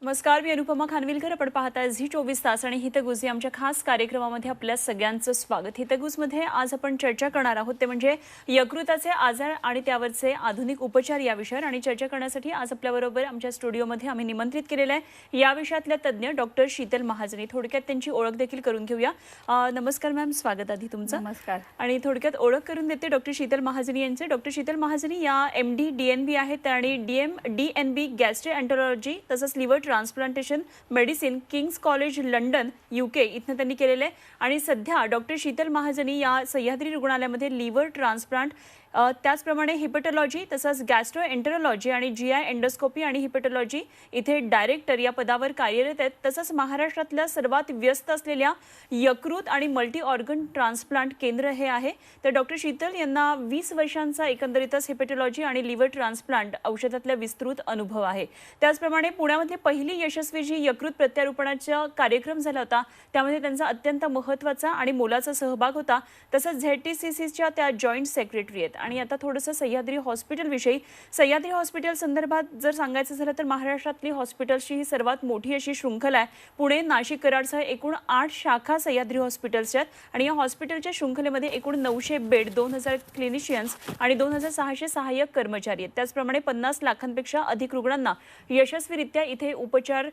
नमस्कार, मी अनुपमा खानविलकर. आपण पाहताय झी 24 तास आणि हितगुज या आमच्या खास कार्यक्रमामध्ये आपल्या सगळ्यांचं स्वागत. हितगुजमध्ये आज आपण चर्चा करणार आहोत ते म्हणजे यकृताचे आजार आणि त्यावरचे आधुनिक उपचार या विषयावर. आणि चर्चा करण्यासाठी आज आपल्याबरोबर आमच्या स्टुडिओमध्ये आम्ही निमंत्रित केलेलं आहे या विषयातल्या तज्ज्ञ डॉक्टर शीतल महाजनी. थोडक्यात त्यांची ओळख देखील करून घेऊया. नमस्कार मॅम, स्वागत आधी तुमचं. नमस्कार. आणि थोडक्यात ओळख करून देते डॉक्टर शीतल महाजनी यांचे. डॉक्टर शीतल महाजनी या MD DNB आहेत आणि DNB गॅस्ट्रोएंटरोलॉजी तसंच liver transplantation medicine King's college London UK इथनं त्यांनी केलेलं आहे. आणि सध्या डॉक्टर शीतल महाजनी या सह्याद्री रुग्णालयामध्ये लिव्हर ट्रान्सप्लांट त्याचप्रमाणे हिपॅटॉलॉजी तसंच गॅस्ट्रोएंटरोलॉजी आणि GI एंडोस्कोपी आणि हिपॅटॉलॉजी इथे डायरेक्टर या पदावर कार्यरत आहेत. तसंच महाराष्ट्रातल्या सर्वात व्यस्त असलेल्या यकृत आणि मल्टी ऑर्गन ट्रान्सप्लांट केंद्र हे आहे. तर डॉक्टर शीतल यांना 20 वर्षांचा एकंदरीतच हिपॅटॉलॉजी आणि लिव्हर ट्रान्सप्लांट औषधातला विस्तृत अनुभव आहे. त्याचप्रमाणे पुण्यामध्ये पहिली यशस्वी जी यकृत प्रत्यारोपणाचा कार्यक्रम झाला होता त्यामध्ये त्यांचा अत्यंत महत्त्वाचा आणि मोलाचा सहभाग होता. तसंच ZTCCच्या त्या जॉईंट सेक्रेटरी आहेत. आणि आता थोडंसं सह्याद्री हॉस्पिटल विषयी. सह्याद्री हॉस्पिटल संदर्भात जर सांगायचं झालं तर महाराष्ट्रातली हॉस्पिटल्सची ही सर्वात मोठी अशी शृंखला आहे. पुणे, नाशिक, कराडसह एकूण 8 शाखा सह्याद्री हॉस्पिटल्सच्या आहेत. आणि या हॉस्पिटलच्या शृंखलेमध्ये एकूण 900 बेड, 2000 क्लिनिशियन्स आणि 2600 सहाय्यक कर्मचारी आहेत. त्याचप्रमाणे 50 लाखांपेक्षा अधिक रुग्णांना यशस्वीरित्या इथे उपचार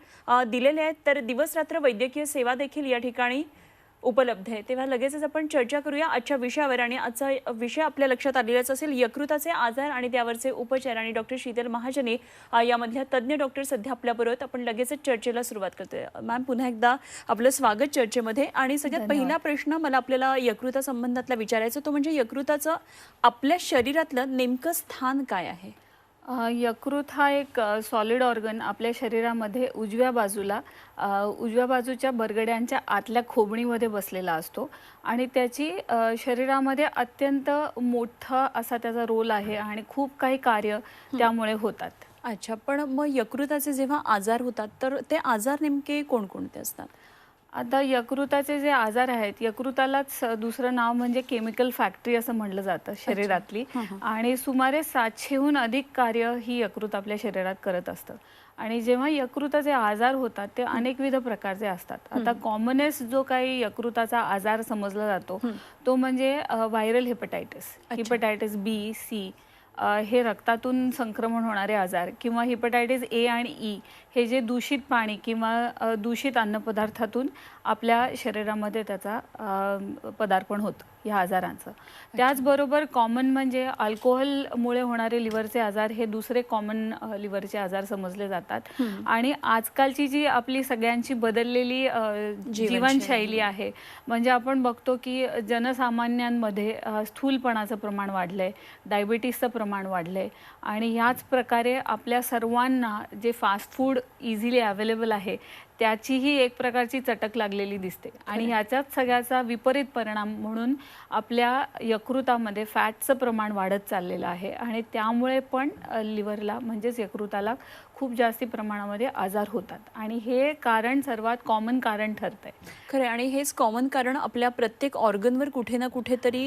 दिलेले आहेत. तर दिवस रात्र वैद्यकीय सेवा देखील या ठिकाणी उपलब्ध आहे. तेव्हा लगेचच आपण चर्चा करूया आजच्या विषयावर. आणि आजचा विषय आपल्या लक्षात आलेलाच असेल, यकृताचे आजार आणि त्यावरचे उपचार. आणि डॉक्टर शीतल महाजनी यामधल्या तज्ज्ञ डॉक्टर सध्या आपल्याबरोबर. आपण लगेचच चर्चेला सुरुवात करतोय. मॅम, पुन्हा एकदा आपलं स्वागत चर्चेमध्ये. आणि सगळ्यात पहिला प्रश्न मला आपल्याला यकृतासंबंधातला विचारायचा तो म्हणजे यकृताचं आपल्या शरीरातलं नेमकं स्थान काय आहे? यकृत हा एक सॉलिड ऑर्गन आपल्या शरीरामध्ये उजव्या बाजूच्या बरगड्यांच्या आतल्या खोबणीमध्ये बसलेला असतो. आणि त्याची शरीरामध्ये अत्यंत मोठा असा त्याचा रोल आहे आणि खूप काही कार्य त्यामुळे होतात. अच्छा, पण मग यकृताचे जेव्हा आजार होतात तर ते आजार नेमके कोणकोणते असतात? आता यकृताचे जे आजार आहेत, यकृतालाच दुसरं नाव म्हणजे केमिकल फॅक्टरी असं म्हटलं जातं शरीरातली. आणि सुमारे 700हून अधिक कार्य ही यकृत आपल्या शरीरात करत असतं. आणि जेव्हा यकृताचे आजार होतात ते अनेकविध प्रकारचे असतात. आता कॉमनेस्ट जो काही यकृताचा आजार समजला जातो तो म्हणजे व्हायरल हिपॅटायटिस B, C हे रक्तातून संक्रमण होणारे आजार, किंवा हिपॅटायटिस A आणि E हे जे दूषित पाणी किंवा दूषित अन्नपदार्थातून आपल्या शरीरामध्ये त्याचा पदार्पण होतं ह्या आजारांचं. त्याचबरोबर कॉमन म्हणजे अल्कोहोलमुळे होणारे लिव्हरचे आजार हे दुसरे कॉमन लिव्हरचे आजार समजले जातात. आणि आजकालची जी आपली सगळ्यांची बदललेली जीवनशैली आहे, म्हणजे आपण बघतो की जनसामान्यांमध्ये स्थूलपणाचं प्रमाण वाढलंय, डायबिटीसचं प्रमाण वाढलंय. आणि ह्याच प्रकारे आपल्या सर्वांना जे फास्ट फूड इझिली अवेलेबल आहे त्याचीही एक प्रकारची चटक लागलेली दिसते. आणि ह्याच्यात सगळ्याचा विपरीत परिणाम म्हणून आपल्या यकृतामध्ये फॅटचं प्रमाण वाढत चाललेलं आहे. आणि त्यामुळे पण लिव्हरला म्हणजेच यकृताला खूप जास्ती प्रमाणामध्ये आजार होतात. आणि हे कारण सर्वात कॉमन कारण ठरतंय. खरं. आणि हेच कॉमन कारण आपल्या प्रत्येक ऑर्गनवर कुठे ना कुठेतरी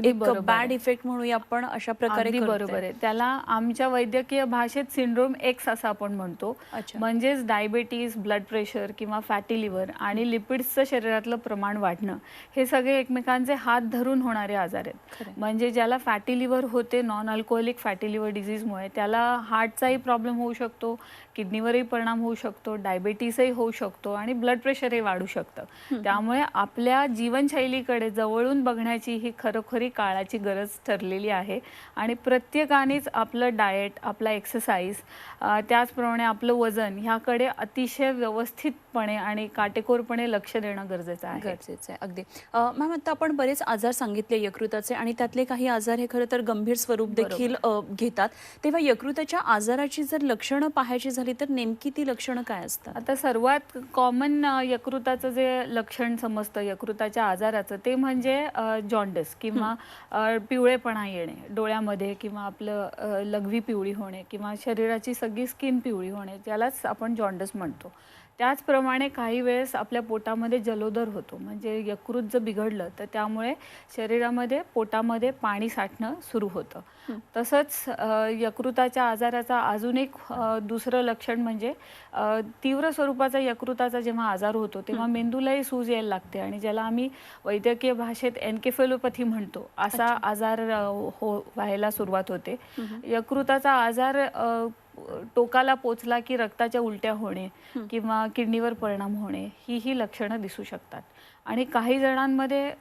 एक बॅड इफेक्ट म्हणूया आपण अशा प्रकारे. बरोबर आहे. त्याला आमच्या वैद्यकीय भाषेत सिंड्रोम X असं आपण म्हणतो. म्हणजेच डायबिटीस, ब्लड प्रेशर किंवा फॅटी लिव्हर आणि लिपिड्सचं शरीरातलं प्रमाण वाढणं हे सगळे एकमेकांचे हात धरून होणारे आजार आहेत. म्हणजे ज्याला फॅटी लिव्हर होते नॉन अल्कोहोलिक फॅटी लिव्हर डिझीजमुळे, त्याला हार्टचाही प्रॉब्लेम होऊ शकतो, किडनीवरही परिणाम होऊ शकतो, डायबिटीसही होऊ शकतो आणि ब्लड प्रेशरही वाढू शकतं. त्यामुळे आपल्या जीवनशैलीकडे जवळून बघण्याची ही खरोखरी काळाची गरज ठरलेली आहे. आणि प्रत्येकानेच आपलं डाएट, आपला एक्सरसाइज, त्याचप्रमाणे आपलं वजन ह्याकडे अतिशय व्यवस्थितपणे आणि काटेकोरपणे लक्ष देणं गरजेचं आहे. अगदी. मॅम, आता आपण बरेच आजार सांगितले यकृताचे आणि त्यातले काही आजार हे खरं तर गंभीर स्वरूप देखील घेतात. तेव्हा यकृताच्या आजाराची जर लक्षणं पाहायची झाली तर नेमकी ती लक्षणं काय असतात? आता सर्वात कॉमन यकृताचं जे लक्षण समजतं यकृताच्या आजाराचं ते म्हणजे जॉन्डिस किंवा पिवळेपणा येणे डोळ्यामध्ये, किंवा आपलं लघवी पिवळी होणे, किंवा शरीराची सगळी स्किन पिवळी होणे, ज्यालाच आपण जॉन्डिस म्हणतो. त्याचप्रमाणे काही वेळेस आपल्या पोटामध्ये जलोदर होतो, म्हणजे यकृत जर बिघडलं तर त्यामुळे शरीरामध्ये पोटामध्ये पाणी साठणं सुरू होतं. तसंच यकृताच्या आजाराचा अजून एक दुसरं लक्षण म्हणजे तीव्र स्वरूपाचा यकृताचा जेव्हा आजार होतो तेव्हा मेंदूलाही सूज यायला लागते आणि ज्याला आम्ही वैद्यकीय भाषेत एन्केफेलोपॅथी म्हणतो असा आजार व्हायला सुरुवात होते. यकृताचा आजार टोकाला पोचला की रक्ताच्या उलट्या होणे किंवा किडनीवर परिणाम होणे ही लक्षणं दिसू शकतात. आणि काही जणांमध्ये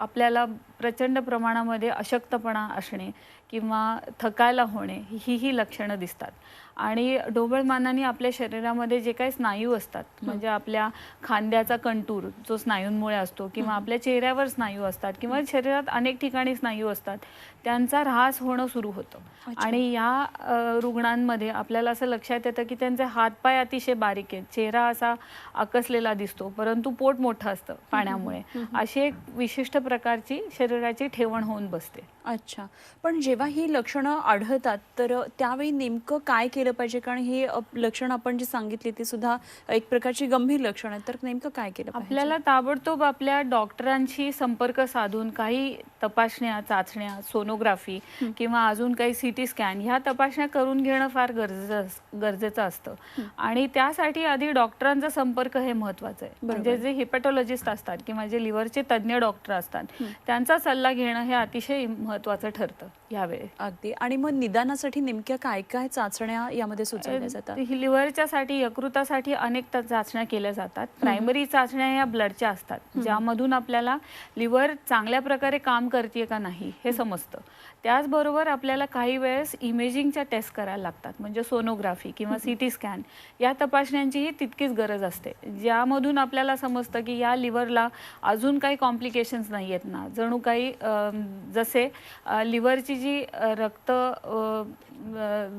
आपल्याला प्रचंड प्रमाणामध्ये अशक्तपणा असणे किंवा थकायला होणे ही लक्षणं दिसतात. आणि ढोबळमानाने आपल्या शरीरामध्ये जे काही स्नायू असतात, म्हणजे आपल्या खांद्याचा कंटूर जो स्नायूंमुळे असतो किंवा आपल्या चेहऱ्यावर स्नायू असतात किंवा शरीरात अनेक ठिकाणी स्नायू असतात, त्यांचा ऱ्हास होणं सुरू होतं. आणि या रुग्णांमध्ये आपल्याला असं लक्षात येतं की त्यांचे हातपाय अतिशय बारीक आहेत, चेहरा असा आकसलेला दिसतो, परंतु पोट मोठं असतं पाण्यामुळे. अशी एक विशिष्ट प्रकारची शरीराची ठेवण होऊन बसते. अच्छा, पण जेव्हा ही लक्षणं आढळतात तर त्यावेळी नेमकं काय केलं पाहिजे? कारण ही लक्षणं आपण जी सांगितली ती सुद्धा एक प्रकारची गंभीर लक्षणं आहेत, तर नेमकं काय केलं पाहिजे? आपल्याला ताबडतोब आपल्या डॉक्टरांशी संपर्क साधून काही तपासण्या, चाचण्या, सोनोग्राफी किंवा अजून काही CT स्कॅन ह्या तपासण्या करून घेणं फार गरजेचं असतं. आणि त्यासाठी आधी डॉक्टरांचा संपर्क हे महत्त्वाचं आहे. म्हणजे जे हिपॅटॉलॉजिस्ट असतात किंवा जे लिव्हरचे तज्ज्ञ डॉक्टर असतात त्यांचा सल्ला घेणं हे अतिशय महत्त्वाचं ठरतं यावेळी. अगदी. आणि मग निदानासाठी नेमक्या काय काय चाचण्या यामध्ये सुचवल्या जातात? लिव्हरच्यासाठी, यकृतासाठी अनेक चाचण्या केल्या जातात. प्रायमरी चाचण्या या ब्लडच्या असतात, ज्यामधून आपल्याला लिव्हर चांगल्या प्रकारे काम करते का नाही हे समजतं. त्याचबरोबर आपल्याला काही वेळेस इमेजिंगच्या टेस्ट करायला लागतात, म्हणजे सोनोग्राफी किंवा CT स्कॅन या तपासण्यांचीही तितकीच गरज असते, ज्यामधून आपल्याला समजतं की या लिव्हरला अजून काही कॉम्प्लिकेशन्स नाही आहेत ना. जणू काही जसे लिव्हरची जी रक्त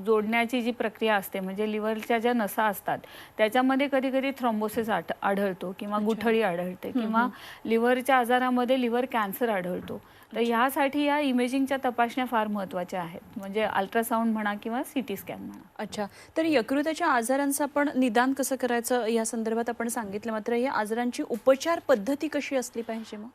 जोडण्याची जी प्रक्रिया असते, म्हणजे लिव्हरच्या ज्या नसा असतात त्याच्यामध्ये कधी कधी थ्रोम्बोसिस आढळतो किंवा गुठळी आढळते किंवा लिव्हरच्या आजारामध्ये लिव्हर कॅन्सर आढळतो. तर ह्यासाठी या इमेजिंगच्या तपासण्या फार महत्त्वाच्या आहेत, म्हणजे अल्ट्रासाऊंड म्हणा किंवा CT स्कॅन म्हणा. अच्छा, तर यकृताच्या आजारांचं आपण निदान कसं करायचं या संदर्भात आपण सांगितलं, मात्र या आजारांची उपचार पद्धती कशी असली पाहिजे? मग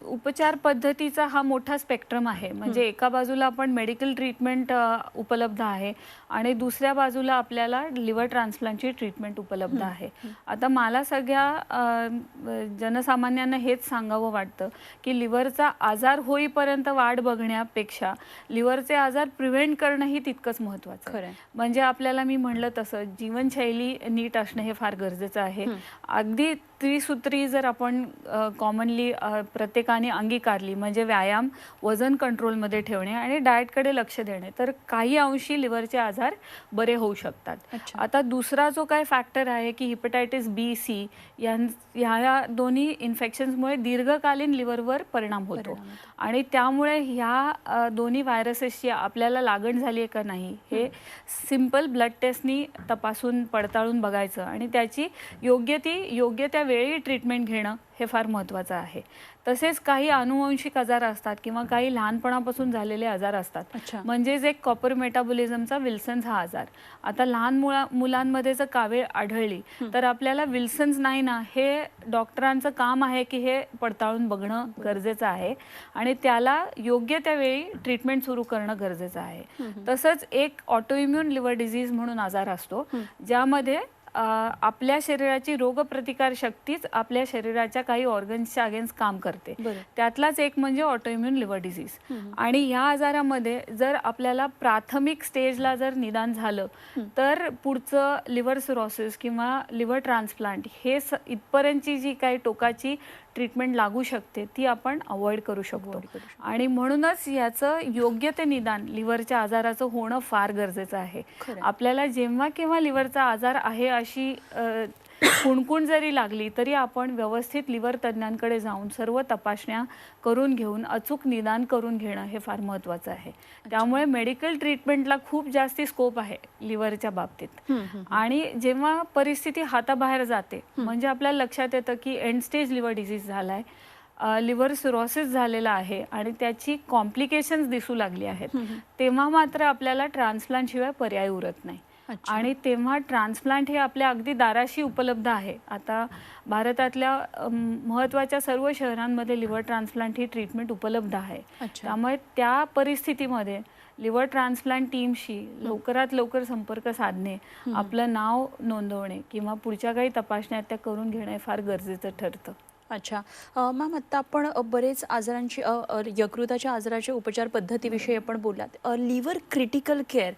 उपचार पद्धतीचा हा मोठा स्पेक्ट्रम आहे. म्हणजे एका बाजूला आपण मेडिकल ट्रीटमेंट उपलब्ध आहे आणि दुसऱ्या बाजूला आपल्याला लिव्हर ट्रान्सप्लांटची ट्रीटमेंट उपलब्ध आहे. आता मला सगळ्या जनसामान्यांना हेच सांगावं वाटतं की लिव्हरचा आजार होईपर्यंत वाट बघण्यापेक्षा लिव्हरचे आजार प्रिव्हेंट करणंही तितकंच महत्त्वाचं आहे. म्हणजे आपल्याला मी म्हणलं तसं जीवनशैली नीट असणं हे फार गरजेचं आहे. अगदी त्रिसूत्री जर आपण कॉमनली प्रत्येकाने अंगीकारली, म्हणजे व्यायाम, वजन कंट्रोलमध्ये ठेवणे आणि डाएटकडे लक्ष देणे, तर काही अंशी लिव्हरचे आजार बरे होऊ शकतात. आता दुसरा जो काय फॅक्टर आहे की हिपॅटायटिस B, C ह्या दोन्ही इन्फेक्शन्समुळे दीर्घकालीन लिव्हरवर परिणाम होतो आणि त्यामुळे ह्या दोन्ही व्हायरसेसची आपल्याला लागण झाली आहे का नाही हे सिंपल ब्लड टेस्टनी तपासून पडताळून बघायचं आणि त्याची योग्य त्या वेळी ट्रीटमेंट घेणं हे फार महत्त्वाचं आहे. तसेच काही अनुवंशिक आजार असतात किंवा काही लहानपणापासून झालेले आजार असतात, म्हणजेच एक कॉपर मेटाबॉलिझमचा विल्सन्स हा आजार. आता लहान मुलांमध्ये जर कावीळ आढळली तर आपल्याला विल्सन्स नाही ना हे डॉक्टरांचं काम आहे की हे पडताळून बघणं गरजेचं आहे आणि त्याला योग्य त्यावेळी ट्रीटमेंट सुरू करणं गरजेचं आहे. तसंच एक ऑटोइम्युन लिव्हर डिझीज म्हणून आजार असतो, ज्यामध्ये आपल्या शरीराची रोगप्रतिकार शक्तीच आपल्या शरीराच्या काही ऑर्गन्सच्या अगेन्स्ट काम करते. त्यातलाच एक म्हणजे ऑटोइम्युन लिव्हर डिझीज. आणि ह्या आजारामध्ये जर आपल्याला प्राथमिक स्टेजला जर निदान झालं तर पुढचं लिव्हर सिरोसिस किंवा लिव्हर ट्रान्सप्लांट हे इथपर्यंतची जी काही टोकाची ट्रीटमेंट लागू शकते ती आपण अवॉइड करू शकतो. आणि म्हणूनच याचं योग्य ते निदान लिव्हरच्या आजाराचं होणं फार गरजेचं आहे. आपल्याला जेव्हा केव्हा लिव्हरचा आजार आहे अशी कुणकुण जरी लागली तरी आपण व्यवस्थित लिव्हर तज्ज्ञांकडे जाऊन सर्व तपासण्या करून घेऊन अचूक निदान करून घेणं हे फार महत्त्वाचं आहे. त्यामुळे मेडिकल ट्रीटमेंटला खूप जास्ती स्कोप आहे लिव्हरच्या बाबतीत. आणि जेव्हा परिस्थिती हाताबाहेर जाते, म्हणजे आपल्याला लक्षात येतं की एंड स्टेज लिव्हर डिझीज झालाय, लिव्हर सिरोसिस झालेला आहे आणि त्याची कॉम्प्लिकेशन्स दिसू लागली आहेत, तेव्हा मात्र आपल्याला ट्रान्सप्लांट शिवाय पर्याय उरत नाही. अच्छा. आणि तेव्हा ट्रान्सप्लांट हे आपल्या अगदी दाराशी उपलब्ध आहे. आता भारतातल्या महत्त्वाच्या सर्व शहरांमध्ये लिव्हर ट्रान्सप्लांट ही ट्रीटमेंट उपलब्ध आहे. अच्छा. त्यामुळे त्या परिस्थितीमध्ये लिव्हर ट्रान्सप्लांट टीमशी लवकरात लवकर संपर्क साधणे, आपलं नाव नोंदवणे किंवा पुढच्या काही तपासण्या त्या करून घेणे फार गरजेचं ठरतं. अच्छा. मॅम, आत्ता आपण बरेच आजारांची यकृताच्या आजाराच्या उपचार पद्धतीविषयी आपण बोललात. लिव्हर क्रिटिकल केअर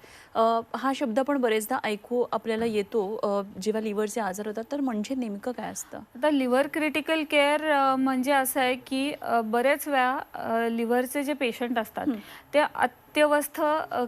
हा शब्द पण बरेचदा ऐकू आपल्याला येतो जेव्हा लिव्हरचे आजार होतात, तर म्हणजे नेमकं काय असतं? आता लिव्हर क्रिटिकल केअर म्हणजे असं आहे की बरेच वेळा लिव्हरचे जे पेशंट असतात ते अत्यवस्थ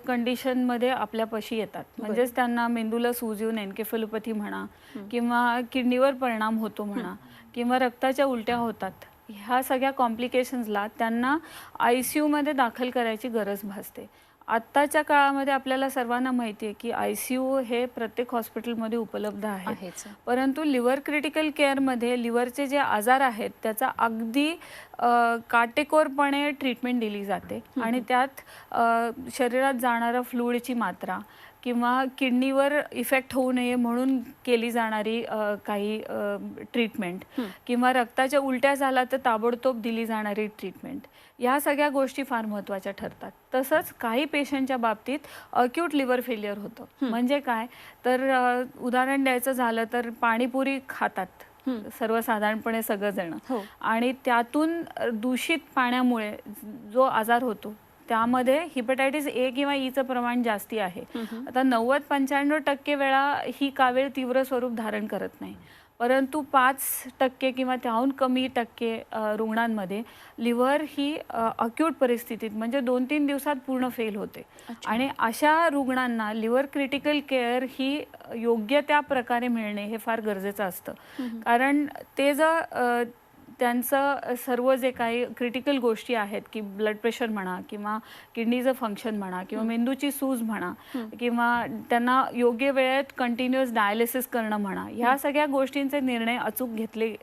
कंडिशनमध्ये आपल्यापाशी येतात. म्हणजेच त्यांना मेंदूला सूज येऊन एन्केफेलोपॅथी म्हणा किंवा किडनीवर परिणाम होतो म्हणा किंवा रक्ताच्या उलट्या होतात. ह्या सगळ्या कॉम्प्लिकेशन्सला त्यांना ICUमध्ये दाखल करायची गरज भासते. आत्ताच्या काळामध्ये आपल्याला सर्वांना माहिती आहे की ICU हे प्रत्येक हॉस्पिटलमध्ये उपलब्ध आहे. परंतु लिव्हर क्रिटिकल केअरमध्ये लिव्हरचे जे आजार आहेत त्याचा अगदी काटेकोरपणे ट्रीटमेंट दिली जाते आणि त्यात शरीरात जाणारा फ्लूइडची मात्रा किंवा किडनीवर इफेक्ट होऊ नये म्हणून केली जाणारी काही ट्रीटमेंट किंवा रक्ताच्या उलट्या झाला तर ताबडतोब दिली जाणारी ट्रीटमेंट, या सगळ्या गोष्टी फार महत्त्वाच्या ठरतात. तसंच काही पेशंटच्या बाबतीत अक्यूट लिव्हर फेल्युअर होतं. म्हणजे काय, तर उदाहरण द्यायचं झालं तर पाणीपुरी खातात सर्वसाधारणपणे सगळेजण आणि त्यातून दूषित पाण्यामुळे जो आजार होतो त्यामध्ये हिपॅटायटिस A किंवा Eचं प्रमाण जास्ती आहे. आता 90-95% वेळा ही कावीळ तीव्र स्वरूप धारण करत नाही, परंतु 5% किंवा त्याहून कमी टक्के रुग्णांमध्ये लिव्हर ही अक्यूट परिस्थितीत म्हणजे 2-3 दिवसात पूर्ण फेल होते. आणि अशा रुग्णांना लिव्हर क्रिटिकल केअर ही योग्य त्या प्रकारे मिळणे हे फार गरजेचं असतं. कारण ते जर त्यांचं सर्व जे काही क्रिटिकल गोष्टी आहेत की ब्लड प्रेशर म्हणा किंवा किडनीचं फंक्शन म्हणा किंवा मेंदूची सूज म्हणा किंवा त्यांना योग्य वेळेत कंटिन्युअस डायलिसिस करणं म्हणा, ह्या सगळ्या गोष्टींचे निर्णय अचूक घेतले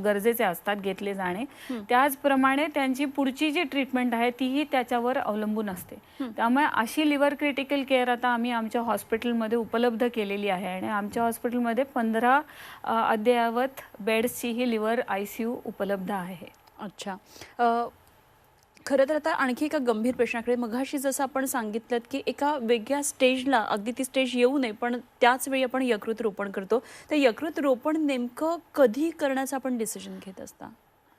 गरजेचे असतात, घेतले जाणे. त्याचप्रमाणे त्यांची पुढची जी ट्रीटमेंट आहे तीही त्याच्यावर अवलंबून असते. त्यामुळे अशी लिव्हर क्रिटिकल केअर आता आम्ही आमच्या हॉस्पिटलमध्ये उपलब्ध केलेली आहे आणि आमच्या हॉस्पिटलमध्ये 15 अद्ययावत बेड्सची ही लिव्हर ICU उपलब्ध आहे. अच्छा. खरं तर आता आणखी एका गंभीर प्रश्नाकडे, मघाशी जसं आपण सांगितलं की एका वेगळ्या स्टेजला, अगदी ती स्टेज येऊ नये पण त्याच वेळी आपण यकृत रोपण करतो, तर यकृत रोपण नेमकं कधी करण्याचा आपण डिसिजन घेत असता?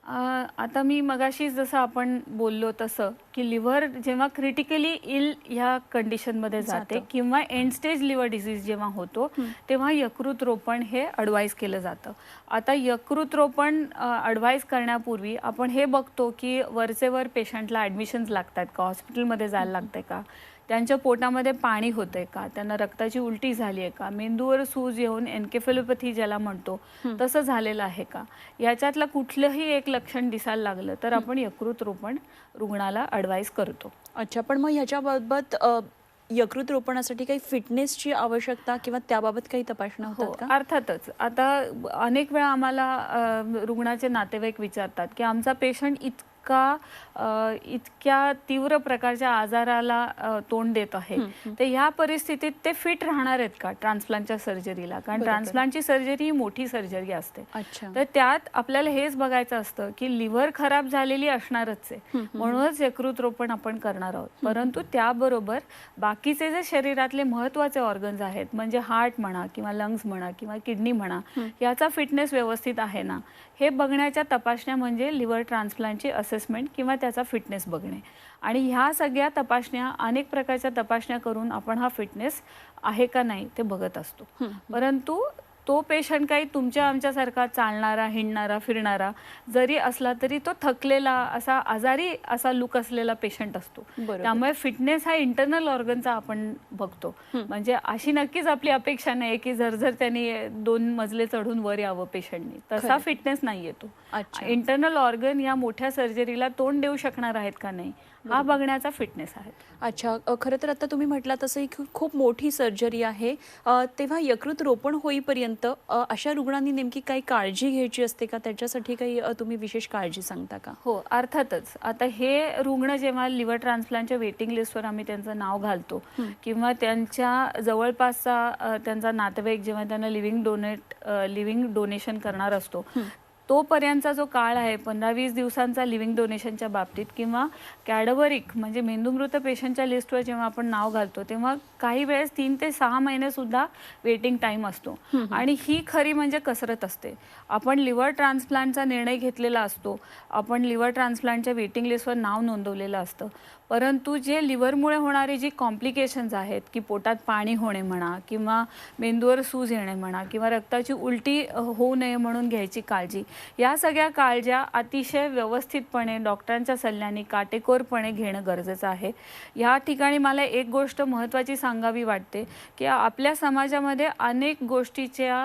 आता मी मगाशी जसं आपण बोललो तसं की लिव्हर जेव्हा क्रिटिकली इल ह्या कंडिशनमध्ये जाते किंवा एंड स्टेज लिव्हर डिसीज जेव्हा होतो तेव्हा यकृत रोपण हे ॲडवाईज केलं जातं. आता यकृत रोपण ॲडवाईज करण्यापूर्वी आपण हे बघतो की वरचेवर पेशंटला ॲडमिशन्स लागतात का, हॉस्पिटलमध्ये जायला लागते का, त्यांच्या पोटामध्ये पाणी होतंय का, त्यांना रक्ताची उलटी झाली आहे का, मेंदूवर सूज येऊन एन्केफेलोपॅथी ज्याला म्हणतो तसं झालेलं आहे का, याच्यातलं कुठलंही एक लक्षण दिसायला लागलं तर आपण यकृत रोपण रुग्णाला ॲडवाईज करतो. अच्छा. पण मग ह्याच्याबाबत यकृत रोपणासाठी काही फिटनेसची आवश्यकता किंवा त्याबाबत काही तपासण्या होतात का? अर्थातच. आता अनेक वेळा आम्हाला रुग्णाचे नातेवाईक विचारतात की आमचा पेशंट इतक्या तीव्र प्रकारच्या आजाराला तोंड देत आहे, तर ह्या परिस्थितीत ते फिट राहणार आहेत का ट्रान्सप्लांटच्या सर्जरीला? कारण ट्रान्सप्लांटची सर्जरी ही मोठी सर्जरी असते. तर त्यात आपल्याला हेच बघायचं असतं की लिव्हर खराब झालेली असणारच आहे, म्हणूनच यकृत रोपण आपण करणार आहोत. परंतु त्याबरोबर बाकीचे जे शरीरातले महत्त्वाचे ऑर्गन्स आहेत, म्हणजे हार्ट म्हणा किंवा लंग्स म्हणा किंवा किडनी म्हणा, याचा फिटनेस व्यवस्थित आहे ना हे बघण्याच्या तपासण्या म्हणजे लिव्हर ट्रान्सप्लांटची असेसमेंट किंवा त्याचा फिटनेस बघणे. आणि ह्या सगळ्या तपासण्या, अनेक प्रकारच्या तपासण्या करून आपण हा फिटनेस आहे का नाही ते बघत असतो. परंतु तो पेशंट काही तुमच्या आमच्यासारखा चालणारा, हिंडणारा, फिरणारा जरी असला तरी तो थकलेला, असा आजारी असा लुक असलेला पेशंट असतो. त्यामुळे फिटनेस हा इंटरनल ऑर्गनचा आपण बघतो. म्हणजे अशी नक्कीच आपली अपेक्षा नाही की जर त्यांनी 2 मजले चढून वर यावं पेशंटनी, तसा फिटनेस नाही येतो. इंटरनल ऑर्गन या मोठ्या सर्जरीला तोंड देऊ शकणार आहेत का नाही हा बघण्याचा फिटनेस आहे. अच्छा. खरं तर आता तुम्ही म्हटलं तसं ही खूप मोठी सर्जरी आहे, तेव्हा यकृत रोपण होईपर्यंत होईपर्यंत अशा रुग्णांनी नेमकी काही काळजी घ्यायची असते का? त्याच्यासाठी काही तुम्ही विशेष काळजी सांगता का? हो, अर्थातच. आता हे रुग्ण जेव्हा लिव्हर ट्रान्सप्लांटच्या वेटिंग लिस्टवर आम्ही त्यांचं नाव घालतो किंवा त्यांच्या जवळपासचा त्यांचा नातेवाईक जेव्हा त्यांना लिव्हिंग डोनेशन करणार असतो, तोपर्यंतचा जो काळ आहे 15-20 दिवसांचा लिव्हिंग डोनेशनच्या बाबतीत किंवा कॅडव्हरिक म्हणजे मेंदूमृत पेशंटच्या लिस्टवर जेव्हा आपण नाव घालतो तेव्हा काही वेळेस 3 ते 6 महिने सुद्धा वेटिंग टाइम असतो. आणि ही खरी म्हणजे कसरत असते. आपण लिव्हर ट्रान्सप्लांटचा निर्णय घेतलेला असतो, आपण लिव्हर ट्रान्सप्लांटच्या वेटिंग लिस्टवर नाव नोंदवलेलं असतं, परंतु जे लिव्हरमुळे होणारी जी कॉम्प्लिकेशन्स आहेत की पोटात पाणी होणे म्हणा किंवा मेंदूवर सूज येणे म्हणा किंवा रक्ताची उलटी होऊ नये म्हणून घ्यायची काळजी, या सगळ्या काळज्या अतिशय व्यवस्थितपणे डॉक्टरांच्या सल्ल्याने काटेकोरपणे घेणं गरजेचं आहे. या ठिकाणी मला एक गोष्ट महत्त्वाची सांगावी वाटते की आपल्या समाजामध्ये अनेक गोष्टीच्या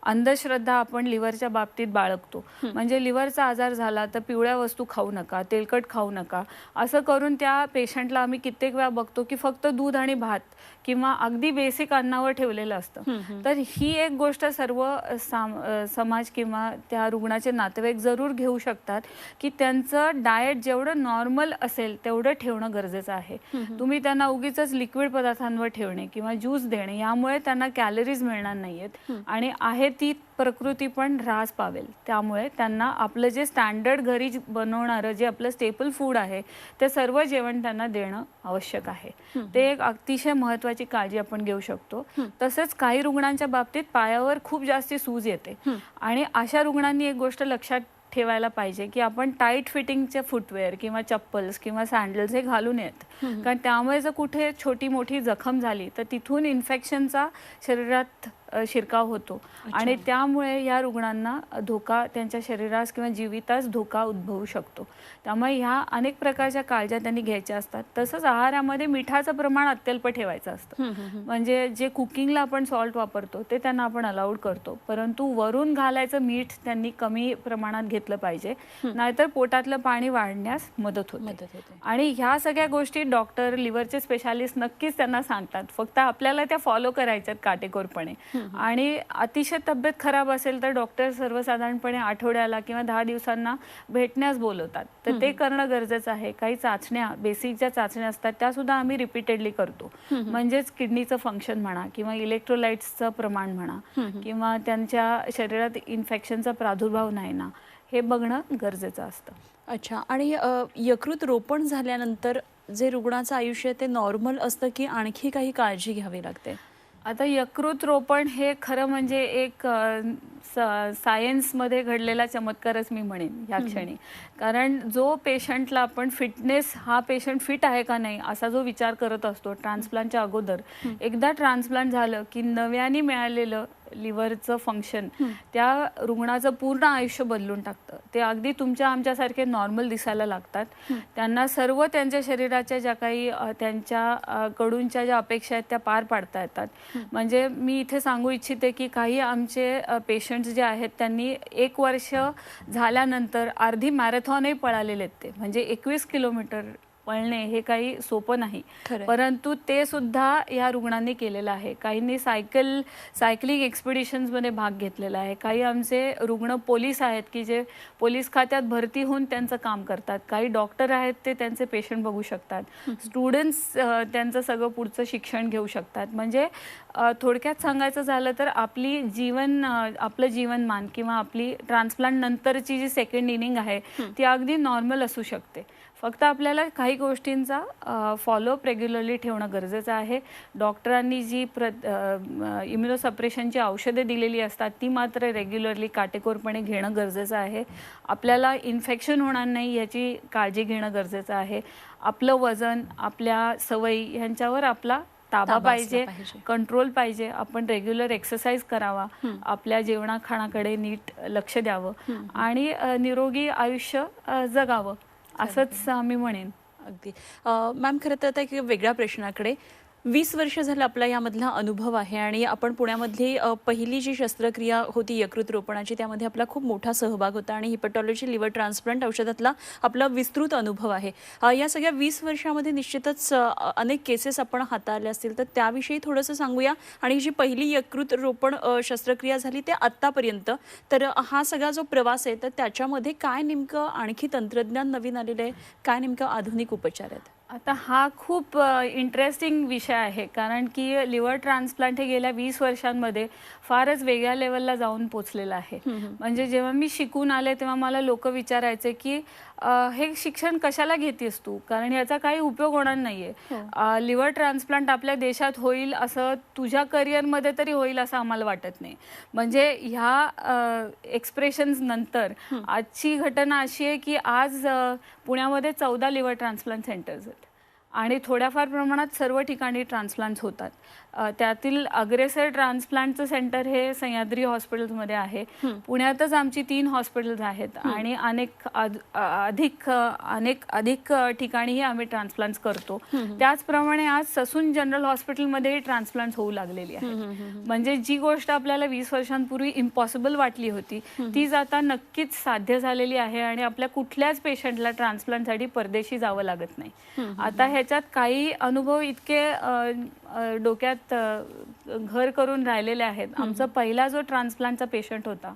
अंधश्रद्धा आपण लिव्हरच्या बाबतीत बाळगतो. म्हणजे लिव्हरचा आजार झाला तर पिवळ्या वस्तू खाऊ नका, तेलकट खाऊ नका, असं करून त्या पेशंटला आम्ही कित्येक वेळा बघतो की फक्त दूध आणि भात किंवा अगदी बेसिक अन्नावर ठेवलेलं असतं. तर ही एक गोष्ट सर्व समाज किंवा त्या रुग्णाचे नातेवाईक जरूर घेऊ शकतात की त्यांचं डाएट जेवढं नॉर्मल असेल तेवढं ठेवणं गरजेचं आहे. तुम्ही त्यांना उगीचच लिक्विड पदार्थांवर ठेवणे किंवा ज्यूस देणे यामुळे त्यांना कॅलरीज मिळणार नाहीयेत आणि आहे ती प्रकृती पण ऱ्हास पावेल. त्यामुळे त्यांना आपलं जे स्टँडर्ड घरी बनवणारं जे आपलं स्टेपल फूड आहे ते सर्व जेवण त्यांना देणं आवश्यक आहे. ते एक अतिशय महत्त्वाची काळजी आपण घेऊ शकतो. तसंच काही रुग्णांच्या बाबतीत पायावर खूप जास्ती सूज येते आणि अशा रुग्णांनी एक गोष्ट लक्षात ठेवायला पाहिजे की आपण टाईट फिटिंगचे फुटवेअर किंवा चप्पल्स किंवा सँडल्स हे घालू नयेत, कारण त्यामुळे जर कुठे छोटी मोठी जखम झाली तर तिथून इन्फेक्शनचा शरीरात शिरकाव होतो आणि त्यामुळे या रुग्णांना धोका त्यांच्या शरीरास किंवा जीवितास धोका उद्भवू शकतो. त्यामुळे ह्या अनेक प्रकारच्या काळज्या त्यांनी घ्यायच्या असतात. तसंच आहारामध्ये मिठाचं प्रमाण अत्यल्प ठेवायचं असतं. म्हणजे जे कुकिंगला आपण सॉल्ट वापरतो ते त्यांना आपण अलाउड करतो, परंतु वरून घालायचं मीठ त्यांनी कमी प्रमाणात घेतलं पाहिजे, नाहीतर पोटातलं पाणी वाढण्यास मदत होते. आणि ह्या सगळ्या गोष्टी डॉक्टर लिव्हरचे स्पेशालिस्ट नक्कीच त्यांना सांगतात, फक्त आपल्याला त्या फॉलो करायच्यात काटेकोरपणे. आणि अतिशय तब्येत खराब असेल तर डॉक्टर सर्वसाधारणपणे आठवड्याला किंवा 10 दिवसांना भेटण्यास बोलवतात, तर ते करणं गरजेचं आहे. काही चाचण्या बेसिक ज्या चाचण्या असतात त्या सुद्धा आम्ही रिपीटेडली करतो. म्हणजेच किडनीचं फंक्शन म्हणा किंवा इलेक्ट्रोलाइट्सचं प्रमाण म्हणा किंवा त्यांच्या शरीरात इन्फेक्शनचा प्रादुर्भाव नाही ना, हे बघणं गरजेचं असतं. अच्छा. आणि यकृत रोपण झाल्यानंतर जे रुग्णाचं आयुष्य ते नॉर्मल असतं की आणखी काही काळजी घ्यावी लागते? आता यकृत रोपण हे खरं म्हणजे एक सायन्समध्ये घडलेला चमत्कारच मी म्हणेन या क्षणी. कारण जो पेशंटला आपण फिटनेस, हा पेशंट फिट आहे का नाही असा जो विचार करत असतो ट्रान्सप्लांटच्या अगोदर, एकदा ट्रान्सप्लांट झालं की नव्याने मिळालेलं लिव्हरचं फंक्शन त्या रुग्णाचं पूर्ण आयुष्य बदलून टाकतं. ते अगदी तुमच्या आमच्यासारखे नॉर्मल दिसायला लागतात. त्यांना सर्व त्यांच्या शरीराच्या ज्या काही त्यांच्या कडूनच्या ज्या अपेक्षा आहेत त्या पार पाडता येतात. म्हणजे मी इथे सांगू इच्छिते की काही आमचे पेशंट्स जे आहेत त्यांनी 1 वर्ष झाल्यानंतर अर्धी मॅरेथॉनही पळालेले आहेत. ते म्हणजे 21 किलोमीटर पळणे हे काही सोपं नाही, परंतु ते सुद्धा या रुग्णांनी केलेलं आहे. काहींनी सायकलिंग एक्सपिडिशन्समध्ये भाग घेतलेला आहे. काही आमचे रुग्ण पोलीस आहेत की जे पोलीस खात्यात भरती होऊन त्यांचं काम करतात. काही डॉक्टर आहेत ते त्यांचे पेशंट बघू शकतात. स्टुडंट्स त्यांचं सगळं पुढचं शिक्षण घेऊ शकतात. म्हणजे थोडक्यात सांगायचं झालं तर आपलं जीवनमान किंवा आपली ट्रान्सप्लांट नंतरची जी सेकंड इनिंग आहे ती अगदी नॉर्मल असू शकते. फक्त आपल्याला काही गोष्टींचा फॉलोअप रेग्युलरली ठेवणं गरजेचं आहे. डॉक्टरांनी जी इम्युनोसप्रेशनची औषधे दिलेली असतात ती मात्र रेग्युलरली काटेकोरपणे घेणं गरजेचं आहे. आपल्याला इन्फेक्शन होणार नाही याची काळजी घेणं गरजेचं आहे. आपलं वजन, आपल्या सवयी ह्यांच्यावर आपला ताबा पाहिजे, कंट्रोल पाहिजे. आपण रेग्युलर एक्सरसाइज करावा, आपल्या जेवणाखाणाकडे नीट लक्ष द्यावं आणि निरोगी आयुष्य जगावं असंच मी म्हणेन. अगदी. मॅम, खरं तर आता एक वेगळ्या प्रश्नाकडे, 20 वर्ष झालं आपला यामधला अनुभव आहे आणि आपण पुण्यामधली पहिली जी शस्त्रक्रिया होती यकृत रोपणाची त्यामध्ये आपला खूप मोठा सहभाग होता आणि हिपॅटॉलॉजी लिव्हर ट्रान्सप्लांट औषधातला आपला विस्तृत अनुभव आहे. या सगळ्या 20 वर्षामध्ये निश्चितच अनेक केसेस आपण हाताळल्या असतील, तर त्याविषयी थोडंसं सांगूया. आणि ही जी पहिली यकृत रोपण शस्त्रक्रिया झाली ते आत्तापर्यंत, तर हा सगळा जो प्रवास आहे तर त्याच्यामध्ये काय नेमकं आणखी तंत्रज्ञान नवीन आलेलं आहे, काय नेमकं आधुनिक उपचार आहेत? आता हा खूप इंटरेस्टिंग विषय आहे, कारण की लिव्हर ट्रान्सप्लांट हे गेल्या 20 वर्षांमध्ये फारच वेगळ्या लेवलला जाऊन पोचलेलं आहे. म्हणजे जेव्हा मी शिकून आले तेव्हा मला लोक विचारायचे की हे शिक्षण कशाला घेतेस तू, कारण याचा काही उपयोग होणार नाहीये. लिव्हर ट्रान्सप्लांट आपल्या देशात होईल असं, तुझ्या करिअरमध्ये तरी होईल असं आम्हाला वाटत नाही. म्हणजे ह्या एक्सप्रेशन्स नंतर आजची घटना अशी आहे की आज पुण्यामध्ये 14 लिव्हर ट्रान्सप्लांट सेंटर्स आहेत आणि थोड्याफार प्रमाणात सर्व ठिकाणी ट्रान्सप्लांट्स होतात. त्यातील अग्रेसर ट्रान्सप्लांटचं सेंटर हे सह्याद्री हॉस्पिटल्समध्ये आहे. पुण्यातच आमची 3 हॉस्पिटल्स आहेत आणि अधिक ठिकाणीही आम्ही ट्रान्सप्लांट्स करतो. त्याचप्रमाणे आज ससून जनरल हॉस्पिटलमध्येही ट्रान्सप्लांट्स होऊ लागलेली आहे. म्हणजे जी गोष्ट आपल्याला 20 वर्षांपूर्वी इम्पॉसिबल वाटली होती तीच आता नक्कीच साध्य झालेली आहे आणि आपल्या कुठल्याच पेशंटला ट्रान्सप्लांटसाठी परदेशी जावं लागत नाही. आता ह्याच्यात काही अनुभव इतके डोक्यात घर करून राहिलेले आहेत. आमचा पहिला जो ट्रान्सप्लांटचा पेशंट होता,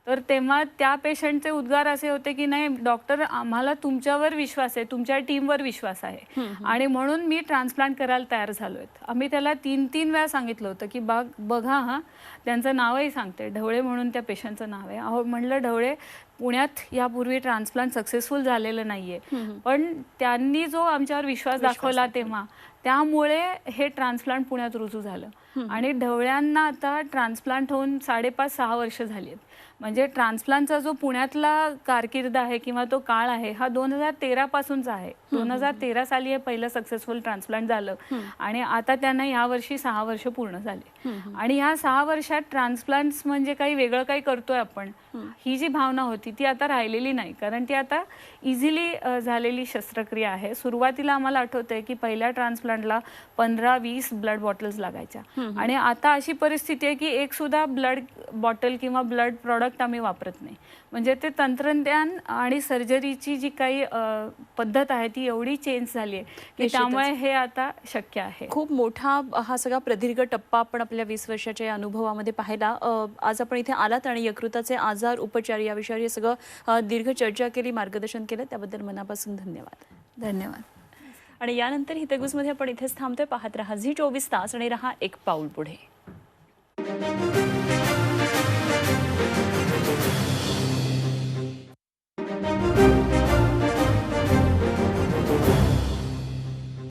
तर तेव्हा त्या पेशंटचे उद्गार असे होते की नाही डॉक्टर, आम्हाला तुमच्यावर विश्वास आहे, तुमच्या टीमवर विश्वास आहे आणि म्हणून मी ट्रान्सप्लांट करायला तयार झालोय. आम्ही त्याला 3 वेळा सांगितलं होतं की बघा, त्यांचं नावही सांगते, ढवळे म्हणून त्या पेशंटचं नाव आहे. अहो म्हणलं, ढवळे पुण्यात यापूर्वी ट्रान्सप्लांट सक्सेसफुल झालेलं नाहीये, पण त्यांनी जो आमच्यावर विश्वास दाखवला तेव्हा, त्यामुळे हे ट्रान्सप्लांट पुण्यात रुजू झालं आणि ढवळ्यांना आता ट्रान्सप्लांट होऊन 5.5-6 वर्ष झाली आहेत. म्हणजे ट्रान्सप्लांटचा जो पुण्यातला कारकीर्द आहे किंवा तो काळ आहे हा 2013 पासूनचा आहे. 2013 साली हे पहिलं सक्सेसफुल ट्रान्सप्लांट झालं आणि आता त्यांना यावर्षी 6 वर्ष पूर्ण झाले. आणि ह्या 6 वर्षात ट्रान्सप्लांट्स म्हणजे काही वेगळं काही करतोय आपण, ही जी भावना होती ती आता राहिलेली नाही, कारण ती आता इझिली झालेली शस्त्रक्रिया आहे. सुरुवातीला आम्हाला आठवतंय की पहिल्या ट्रान्सप्लांटला 15-20 ब्लड बॉटल्स लागायच्या आणि आता अशी परिस्थिती आहे की एक सुद्धा ब्लड बॉटल किंवा ब्लड प्रॉडक्ट आम्ही वापरत नाही. म्हणजे ते तंत्रज्ञान आणि सर्जरीची जी काही पद्धत आहे ती एवढी चेंज झाली आहे की त्यामुळे हे आता शक्य आहे. खूप मोठा हा सगळा प्रदीर्घ टप्पा आपण आपल्या 20 वर्षाच्या या अनुभवामध्ये पाहिला. आज आपण इथे आलात आणि यकृताचे आजार, उपचार या विषयावर हे सगळं दीर्घ चर्चा केली, मार्गदर्शन केलं, त्याबद्दल मनापासून धन्यवाद. धन्यवाद. आणि यानंतर हितगुजमध्ये आपण इथेच थांबतोय. पाहत रहा झी 24 तास आणि रहा एक पाऊल पुढे.